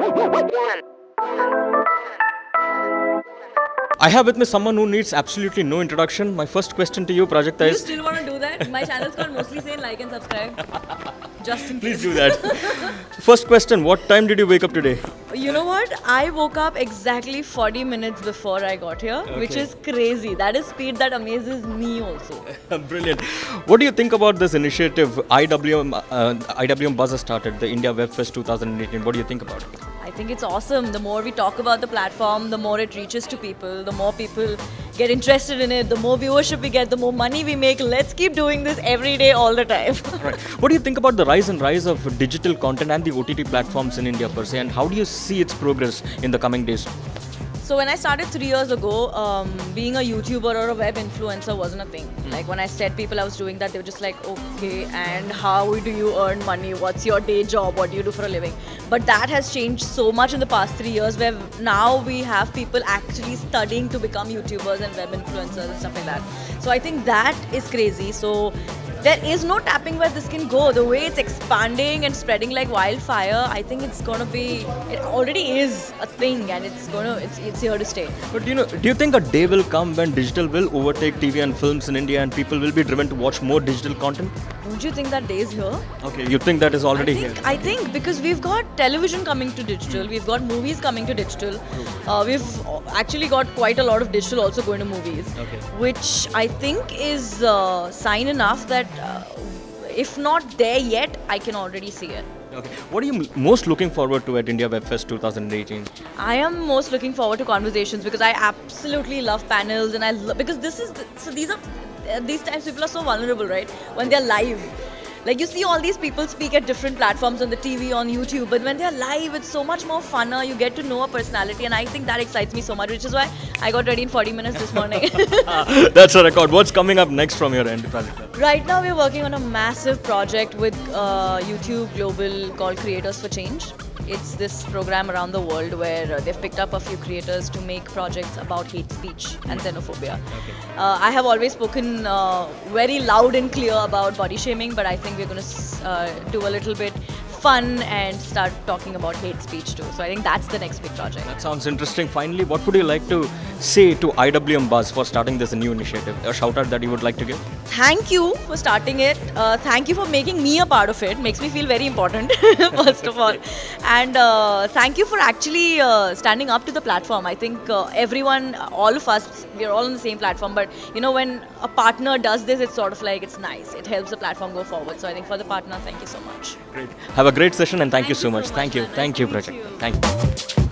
I have with me someone who needs absolutely no introduction. My first question to you, Prajakta, You is... still want to do that? My channel's called Mostly Sane. Like and subscribe. Just in case. Please do that. First question, what time did you wake up today? You know what? I woke up exactly 40 minutes before I got here, which is crazy. That is speed that amazes me also. Brilliant. What do you think about this initiative? IWM Buzz has started, the India Web Fest 2018. What do you think about it? I think it's awesome. The more we talk about the platform, the more it reaches to people, the more people get interested in it, the more viewership we get, the more money we make. Let's keep doing this every day, all the time. Right. What do you think about the rise of digital content and the OTT platforms in India per se, and how do you see its progress in the coming days? So when I started 3 years ago, being a YouTuber or a web influencer wasn't a thing. Like when I said people I was doing that, they were just like, okay, and how do you earn money? What's your day job? What do you do for a living? But that has changed so much in the past 3 years, where now we have people actually studying to become YouTubers and web influencers and stuff like that. So I think that is crazy. So there is no tapping where this can go. The way it's expanding and spreading like wildfire, I think it's gonna be, it already is a thing, and it's here to stay. But do you think a day will come when digital will overtake TV and films in India and people will be driven to watch more digital content? Don't you think that day is here? Okay, you think that is already here? I think because we've got television coming to digital, we've got movies coming to digital, we've actually got quite a lot of digital also going to movies, which I think is sign enough that if not there yet, I can already see it. Okay. What are you most looking forward to at India Web Fest 2018? I am most looking forward to conversations because I absolutely love panels, and because these times people are so vulnerable, right? When they're live. Like you see all these people speak at different platforms on the TV, on YouTube, but when they're live, it's so much more funner. You get to know a personality, and I think that excites me so much, which is why I got ready in 40 minutes this morning. That's a record. What's coming up next from your end, Prajakta? Right now, we're working on a massive project with YouTube Global called Creators for Change. It's this program around the world where they've picked up a few creators to make projects about hate speech and xenophobia. I have always spoken very loud and clear about body shaming, but I think we're going to do a little bit fun and start talking about hate speech too. So I think that's the next big project. That sounds interesting. Finally, what would you like to say to IWM Buzz for starting this new initiative? A shout out that you would like to give? Thank you for starting it. Thank you for making me a part of it. Makes me feel very important, first of all. And thank you for actually standing up to the platform. I think everyone, all of us, we're all on the same platform. But you know, when a partner does this, it's sort of like, it's nice. It helps the platform go forward. So I think for the partner, thank you so much. Great. Have a great session, and thank you so much. So Thank you. much, Thank you, Nice to Prajakta. meet you. Thank you.